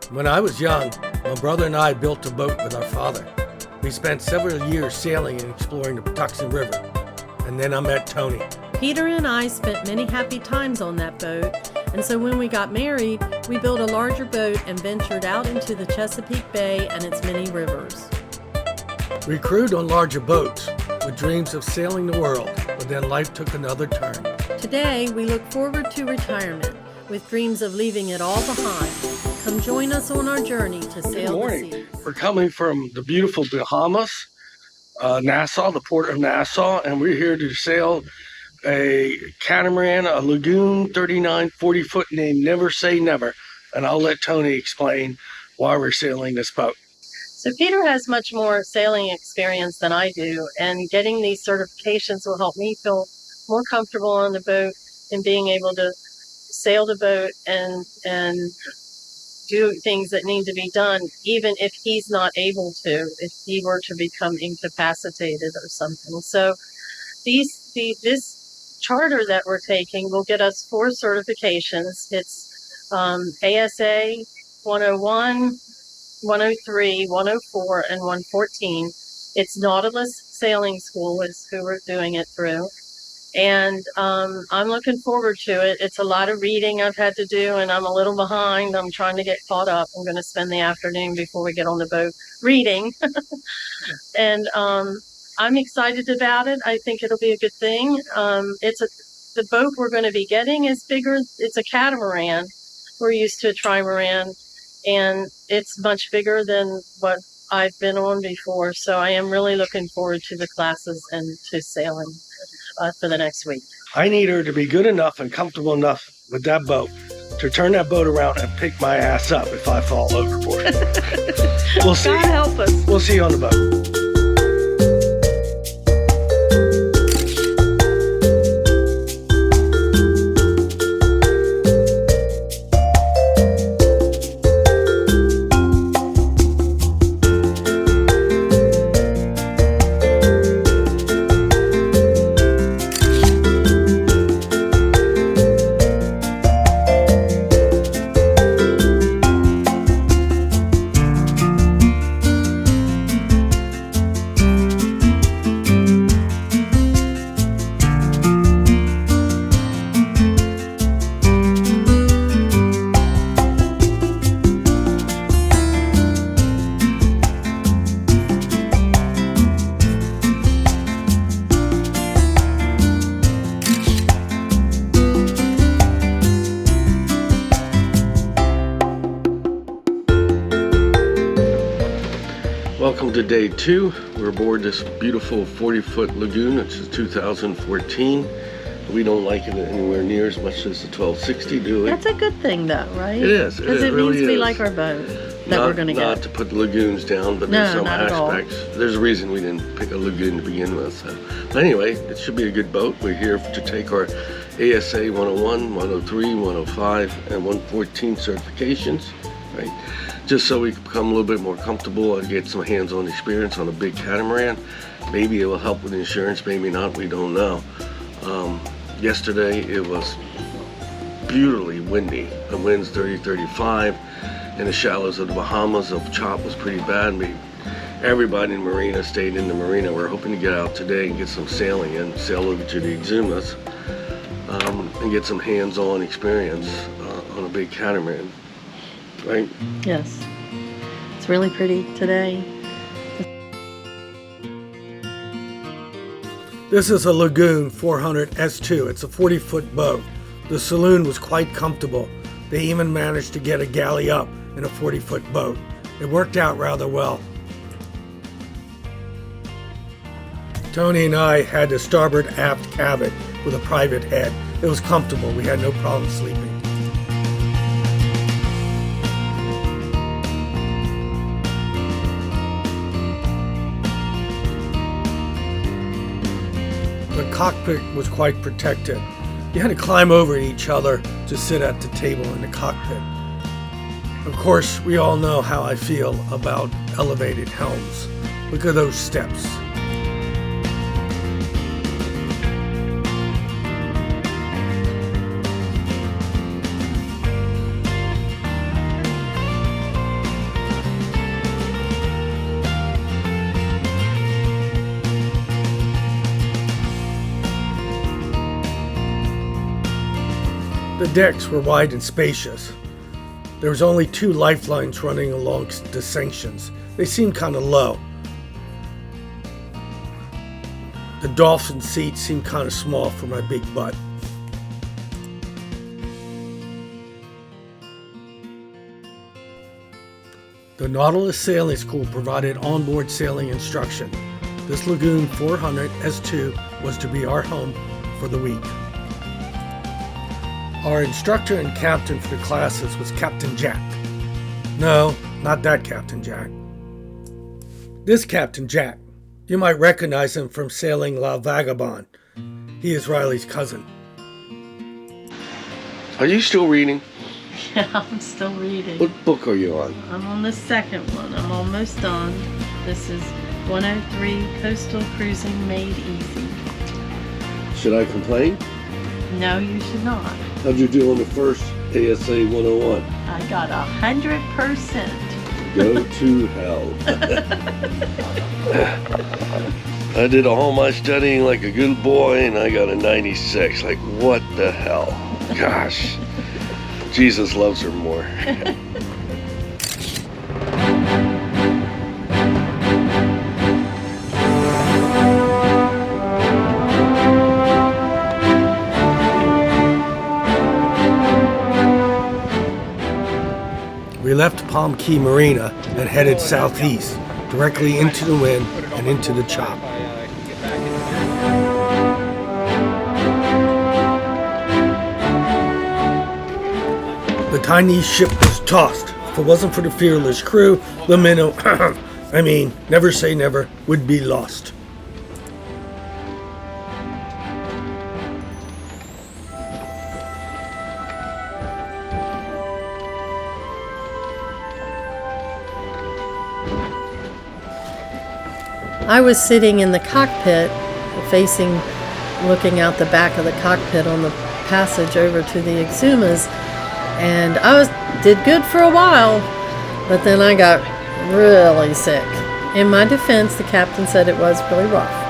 When I was young, my brother and I built a boat with our father. We spent several years sailing and exploring the Patuxent River. And then I met Tony. Peter and I spent many happy times on that boat, and so when we got married, we built a larger boat and ventured out into the Chesapeake Bay and its many rivers. We crewed on larger boats with dreams of sailing the world, but then life took another turn. Today, we look forward to retirement with dreams of leaving it all behind. Come join us on our journey to sail the seas. We're coming from the beautiful Bahamas, Nassau, the port of Nassau, and we're here to sail a catamaran, a lagoon, 39, 40-foot named Never Say Never. And I'll let Tony explain why we're sailing this boat. So Peter has much more sailing experience than I do, and getting these certifications will help me feel more comfortable on the boat and being able to sail the boat and do things that need to be done, even if he's not able to, if he were to become incapacitated or something. So this charter that we're taking will get us 4 certifications. It's ASA 101, 103, 104, and 114. It's Nautilus Sailing School is who we're doing it through. And I'm looking forward to it. It's a lot of reading I've had to do, and I'm a little behind. I'm trying to get caught up. I'm going to spend the afternoon before we get on the boat reading. And I'm excited about it. I think it'll be a good thing. The boat we're going to be getting is bigger. It's a catamaran. We're used to a trimaran, and it's much bigger than what I've been on before. So I am really looking forward to the classes and to sailing for the next week. I need her to be good enough and comfortable enough with that boat to turn that boat around and pick my ass up if I fall overboard. We'll see. God help us. We'll see you on the boat. Welcome to day 2. We're aboard this beautiful 40-foot lagoon. It's a 2014. We don't like it anywhere near as much as the 1260 do. That's a good thing, though, right? It is. Because it really means we is. like our boat that we're going to get. Not to put the lagoons down, but there's some aspects. There's a reason we didn't pick a lagoon to begin with. So. But anyway, it should be a good boat. We're here to take our ASA 101, 103, 105, and 114 certifications, right? Just so we can become a little bit more comfortable and get some hands-on experience on a big catamaran. Maybe it will help with insurance, maybe not, we don't know. Yesterday it was beautifully windy. The wind's 30-35. In the shallows of the Bahamas, the chop was pretty bad. Everybody in the marina stayed in the marina. We're hoping to get out today and get some sailing in, sail over to the Exumas, and get some hands-on experience on a big catamaran. Right? Yes. It's really pretty today. This is a Lagoon 400 S2. It's a 40-foot boat. The saloon was quite comfortable. They even managed to get a galley up in a 40-foot boat. It worked out rather well. Tony and I had the starboard aft cabin with a private head. It was comfortable. We had no problem sleeping. The cockpit was quite protected. You had to climb over each other to sit at the table in the cockpit. Of course, we all know how I feel about elevated helms. Look at those steps. The decks were wide and spacious. There was only 2 lifelines running along the sanctions. They seemed kind of low. The dolphin seat seemed kind of small for my big butt. The Nautilus Sailing School provided onboard sailing instruction. This Lagoon 400 S2 was to be our home for the week. Our instructor and captain for the classes was Captain Jack. No, not that Captain Jack. This Captain Jack. You might recognize him from sailing La Vagabond. He is Riley's cousin. Are you still reading? Yeah, I'm still reading. What book are you on? I'm on the second one. I'm almost done. This is 103 Coastal Cruising Made Easy. Should I complain? No, you should not. How'd you do on the first ASA 101? I got 100%. Go to hell. I did all my studying like a good boy and I got a 96. Like, what the hell? Gosh. Jesus loves her more. We left Palm Key Marina and headed southeast, directly into the wind and into the chop. The tiny ship was tossed. If it wasn't for the fearless crew, the minnow, never say never, would be lost. I was sitting in the cockpit, looking out the back of the cockpit on the passage over to the Exumas, and did good for a while, but then I got really sick. In my defense, the captain said it was really rough.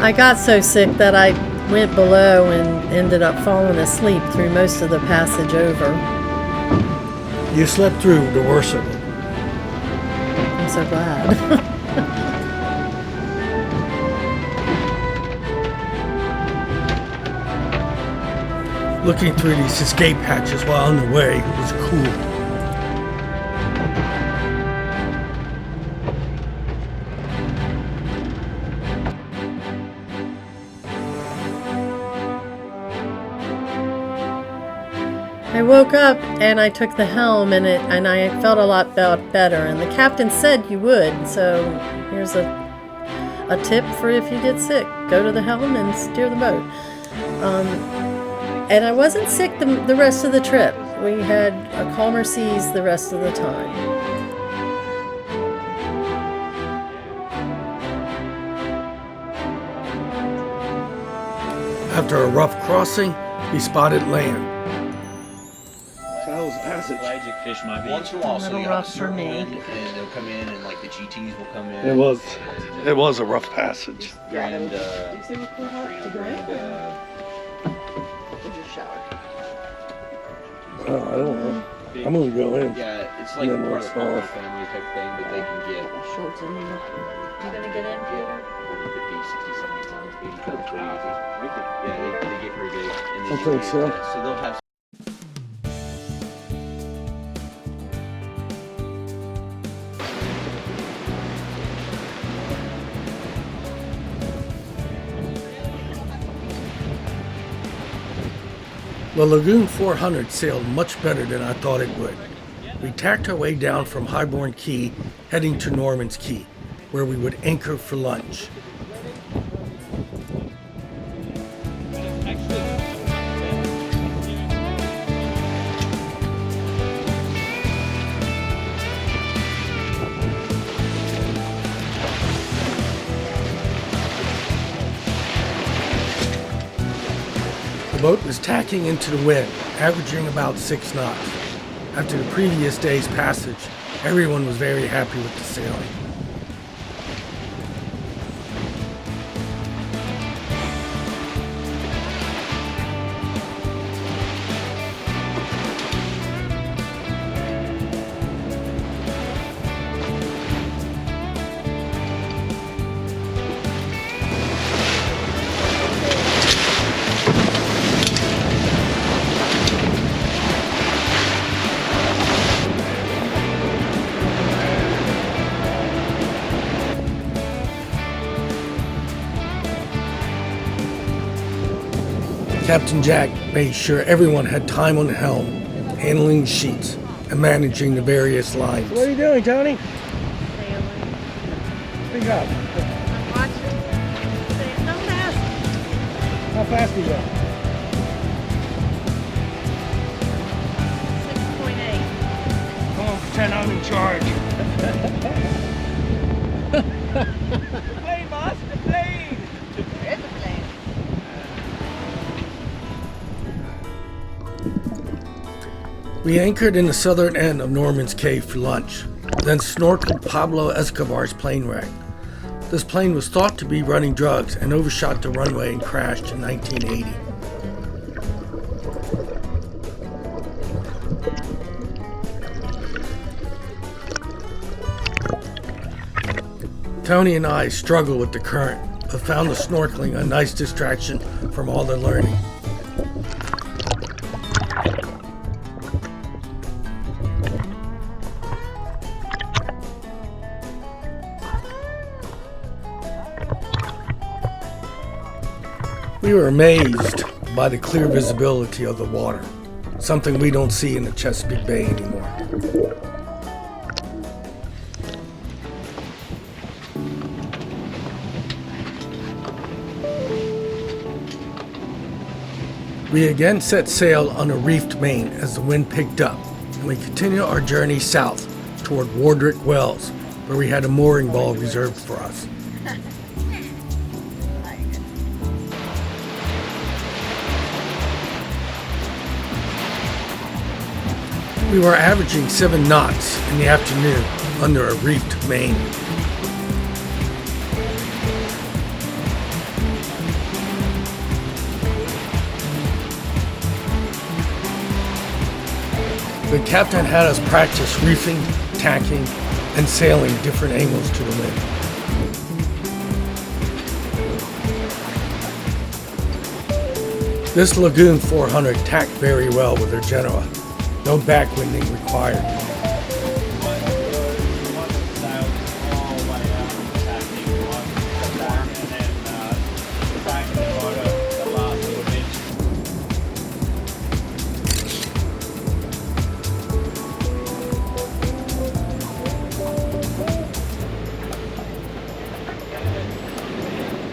I got so sick that I went below and ended up falling asleep through most of the passage over. You slept through the worst of it. I'm so glad. Looking through these escape hatches while on the way was cool. I woke up and I took the helm and I felt a lot better, and the captain said you would, so here's a tip for if you get sick. Go to the helm and steer the boat. And I wasn't sick the rest of the trip. We had calmer seas the rest of the time. After a rough crossing, we spotted land. How was the passage? Pelagic fish might be once in a while, so you rough for me. And they'll come in, and like the GTs will come in. It was a rough passage. Grand, Oh, I don't know. I'm gonna go in. Yeah, it's like Yeah, part of the off. family type thing, but they can get Shorts in here. You gonna get in, Peter? 40, 50, 60, 70 pounds, 80 pounds, 20 pounds. Yeah, they get pretty big. And I think so. So they'll have. The Lagoon 400 sailed much better than I thought it would. We tacked our way down from Highbourne Key, heading to Norman's Key, where we would anchor for lunch. The boat was tacking into the wind, averaging about 6 knots. After the previous day's passage, everyone was very happy with the sailing. Captain Jack made sure everyone had time on the helm, handling the sheets, and managing the various lines. What are you doing, Tony? Sailing. Speak up. I'm watching. No fast. How fast are you going? 6.8. Come on, pretend I'm in charge. Plane, boss, the plane! There's a plane. We anchored in the southern end of Norman's Cay for lunch, then snorkeled Pablo Escobar's plane wreck. This plane was thought to be running drugs and overshot the runway and crashed in 1980. Tony and I struggled with the current, but found the snorkeling a nice distraction from all the learning. We were amazed by the clear visibility of the water, something we don't see in the Chesapeake Bay anymore. We again set sail on a reefed main as the wind picked up, and we continued our journey south toward Wardrick Wells, where we had a mooring ball reserved for us. We were averaging 7 knots in the afternoon under a reefed main. The captain had us practice reefing, tacking, and sailing different angles to the wind. This Lagoon 400 tacked very well with her Genoa. No backwinding required.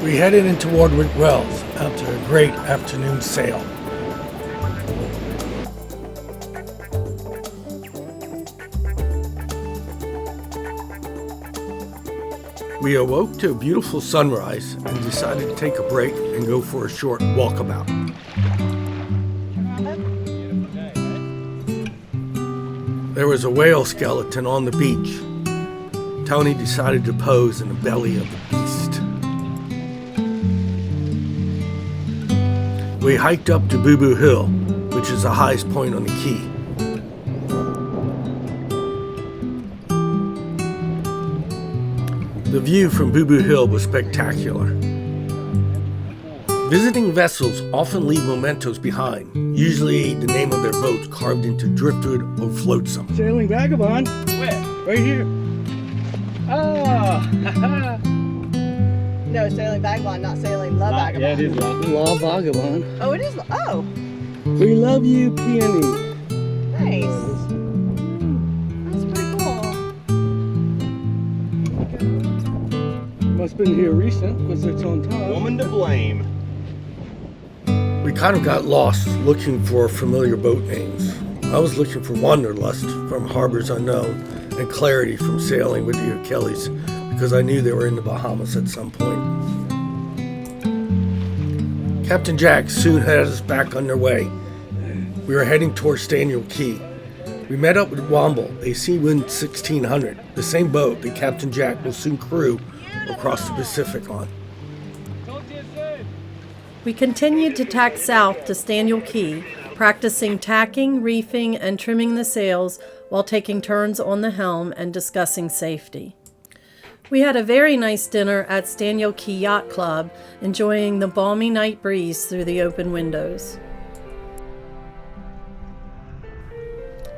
We headed into Wardwick Wells after a great afternoon sail. We awoke to a beautiful sunrise and decided to take a break and go for a short walkabout. There was a whale skeleton on the beach. Tony decided to pose in the belly of the beast. We hiked up to Boo Boo Hill, which is the highest point on the key. The view from Boo Boo Hill was spectacular. Visiting vessels often leave mementos behind, usually the name of their boat carved into driftwood or flotsam. Sailing Vagabond. Where? Right here. Oh! No, sailing Vagabond, not sailing La Vagabond. Yeah, it is long. La Vagabond. Oh, it is. Oh, We love you, Peony. nice. That's pretty cool. Must have been here recent because it's on top. Woman to blame. We kind of got lost looking for familiar boat names. I was looking for Wanderlust from Harbors Unknown and Clarity from Sailing with the Achilles because I knew they were in the Bahamas at some point. Captain Jack soon had us back underway. We were heading towards Daniel Key. We met up with Womble, a Seawind 1600, the same boat that Captain Jack will soon crew across the Pacific on. We continued to tack south to Daniel Key, practicing tacking, reefing, and trimming the sails while taking turns on the helm and discussing safety. We had a very nice dinner at Daniel Key Yacht Club, enjoying the balmy night breeze through the open windows.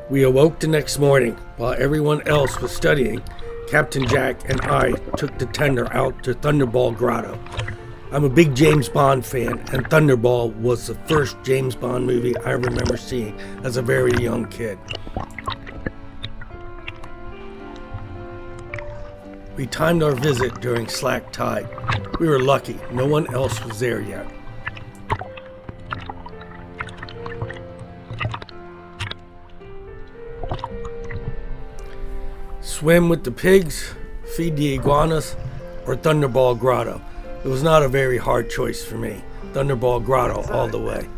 We awoke the next morning. While everyone else was studying, Captain Jack and I took the tender out to Thunderball Grotto. I'm a big James Bond fan, and Thunderball was the first James Bond movie I remember seeing as a very young kid. We timed our visit during slack tide. We were lucky, no one else was there yet. Swim with the pigs, feed the iguanas, or Thunderball Grotto. It was not a very hard choice for me. Thunderball Grotto all the way.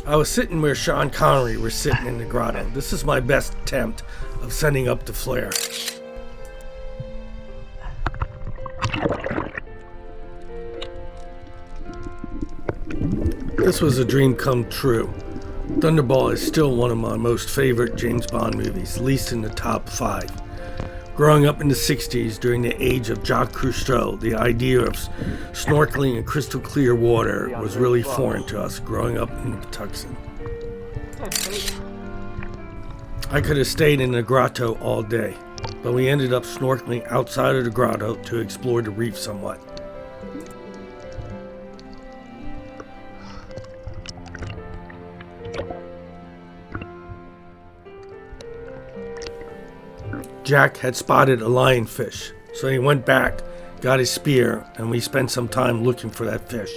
I was sitting where Sean Connery was sitting in the grotto. This is my best attempt of setting up the flare. This was a dream come true. Thunderball is still one of my most favorite James Bond movies, at least in the top 5. Growing up in the 60s during the age of Jacques Cousteau, the idea of snorkeling in crystal clear water was really foreign to us growing up in the Patuxent. I could have stayed in the grotto all day, but we ended up snorkeling outside of the grotto to explore the reef somewhat. Jack had spotted a lionfish, so he went back, got his spear, and we spent some time looking for that fish.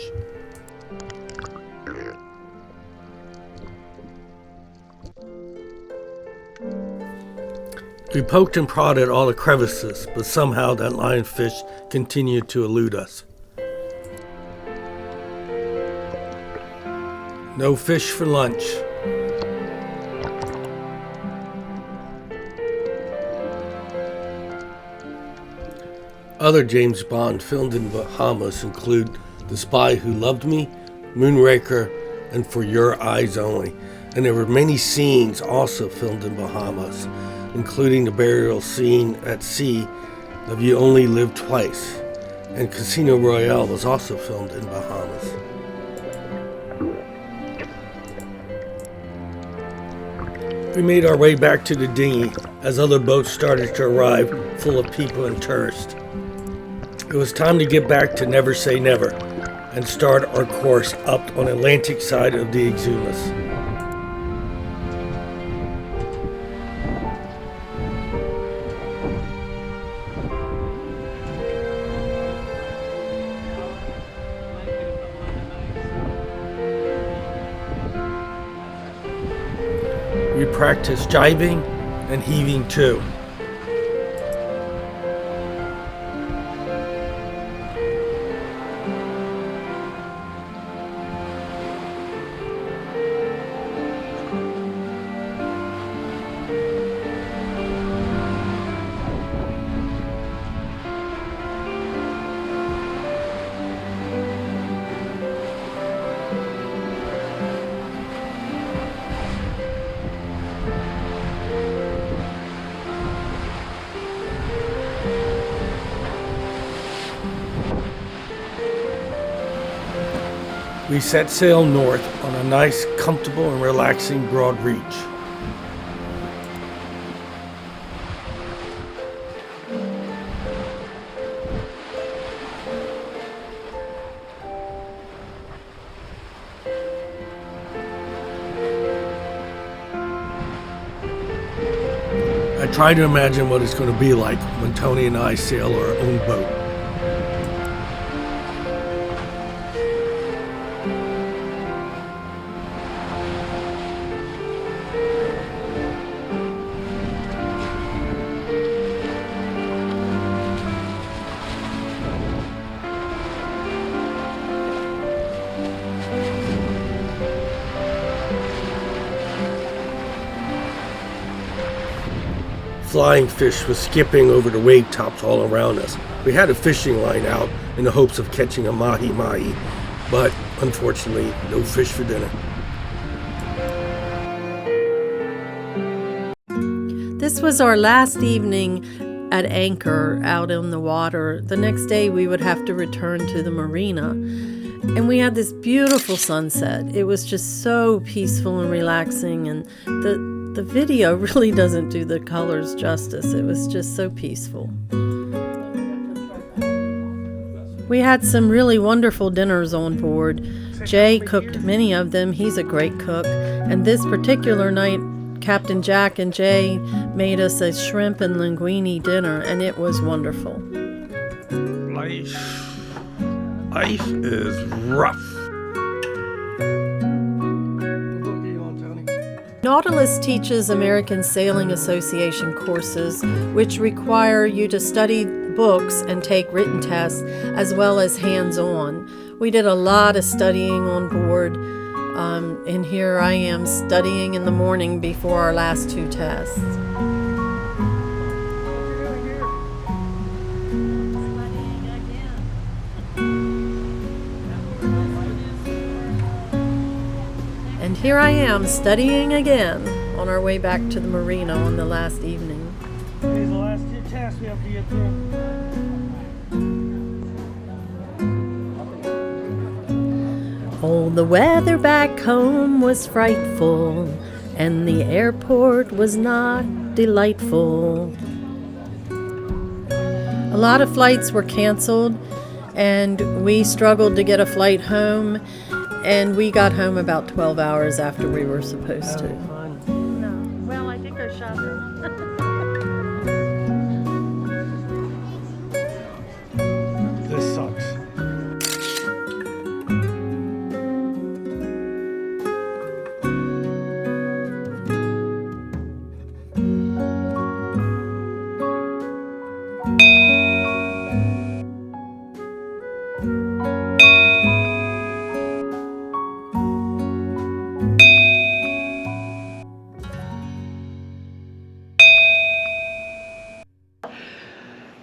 We poked and prodded all the crevices, but somehow that lionfish continued to elude us. No fish for lunch. Other James Bond filmed in Bahamas include The Spy Who Loved Me, Moonraker, and For Your Eyes Only. And there were many scenes also filmed in Bahamas, including the burial scene at sea of You Only Live Twice. And Casino Royale was also filmed in Bahamas. We made our way back to the dinghy as other boats started to arrive full of people and tourists. It was time to get back to Never Say Never and start our course up on the Atlantic side of the Exumas. We practiced jiving and heaving too. We set sail north on a nice, comfortable, and relaxing broad reach. I try to imagine what it's going to be like when Tony and I sail our own boat. Flying fish was skipping over the wave tops all around us. We had a fishing line out in the hopes of catching a mahi-mahi, but unfortunately, no fish for dinner. This was our last evening at anchor out on the water. The next day we would have to return to the marina. And we had this beautiful sunset. It was just so peaceful and relaxing, and the video really doesn't do the colors justice. It was just so peaceful. We had some really wonderful dinners on board. Jay cooked many of them. He's a great cook. And this particular night, Captain Jack and Jay made us a shrimp and linguine dinner, and it was wonderful. Life is rough. Nautilus teaches American Sailing Association courses, which require you to study books and take written tests, as well as hands-on. We did a lot of studying on board, and here I am studying in the morning before our last 2 tests. And here I am studying again on our way back to the marina on the last evening. These are the last 2 tests we have to get through. Oh, the weather back home was frightful, and the airport was not delightful. A lot of flights were canceled, and we struggled to get a flight home, and we got home about 12 hours after we were supposed to. No. Well, I think I shot her. This sucks.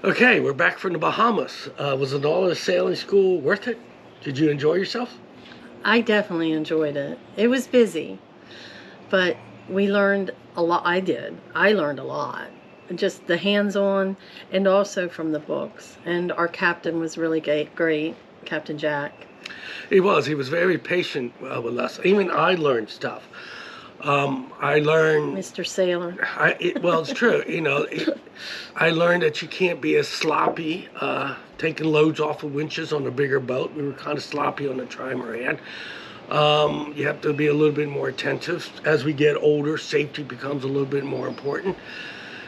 Okay, we're back from the Bahamas. Was the Nautilus Sailing School worth it? Did you enjoy yourself? I definitely enjoyed it. It was busy, but we learned a lot. I did. I learned a lot. Just the hands-on, and also from the books. And our captain was really great, Captain Jack. He was. He was very patient with us. Even I learned stuff. I learned... Mr. Sailor. Well, it's true. I learned that you can't be as sloppy taking loads off of winches on a bigger boat. We were kind of sloppy on the trimaran. You have to be a little bit more attentive. As we get older, safety becomes a little bit more important.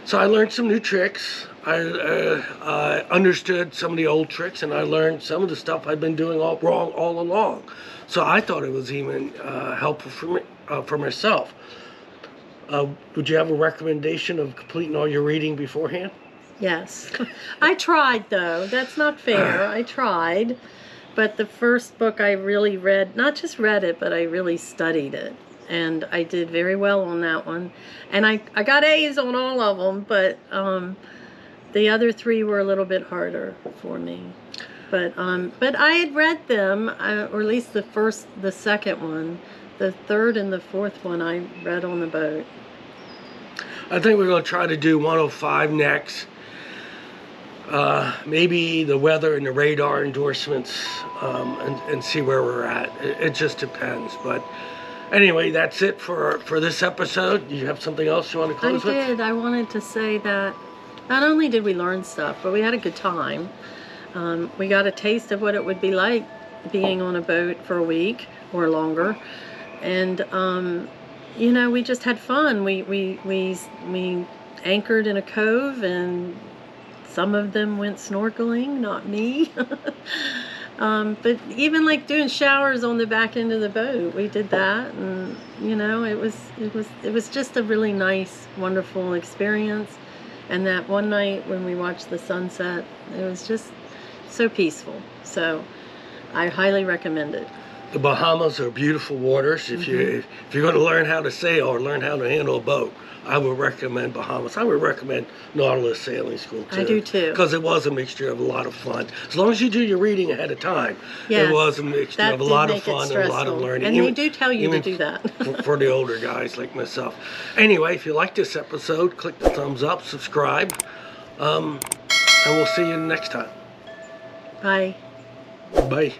So I learned some new tricks. I understood some of the old tricks, and I learned some of the stuff I've been doing all wrong all along. So I thought it was even helpful for myself. Would you have a recommendation of completing all your reading beforehand? Yes. I tried, though. That's not fair. I tried. But the first book I really read, not just read it, but I really studied it. And I did very well on that one. And I got A's on all of them, but the other 3 were a little bit harder for me. But I had read them, or at least the second one. The third and the fourth one I read on the boat. I think we're going to try to do 105 next. Maybe the weather and the radar endorsements, and see where we're at. It just depends. But anyway, that's it for this episode. Do you have something else you want to close with? I did. I wanted to say that not only did we learn stuff, but we had a good time. We got a taste of what it would be like being on a boat for a week or longer. And, we just had fun. We anchored in a cove, and some of them went snorkeling, not me. But even like doing showers on the back end of the boat, we did that. And, it was just a really nice, wonderful experience. And that one night when we watched the sunset, it was just so peaceful. So I highly recommend it. The Bahamas are beautiful waters. If you're going to learn how to sail or learn how to handle a boat, I would recommend Bahamas. I would recommend Nautilus Sailing School too. I do too. Because it was a mixture of a lot of fun. As long as you do your reading ahead of time, Yes, it was a mixture that of a did lot of make it fun and a lot of stressful. learning. And they do tell you to even do that. for the older guys like myself. Anyway, if you like this episode, click the thumbs up, subscribe, and we'll see you next time. Bye. Bye.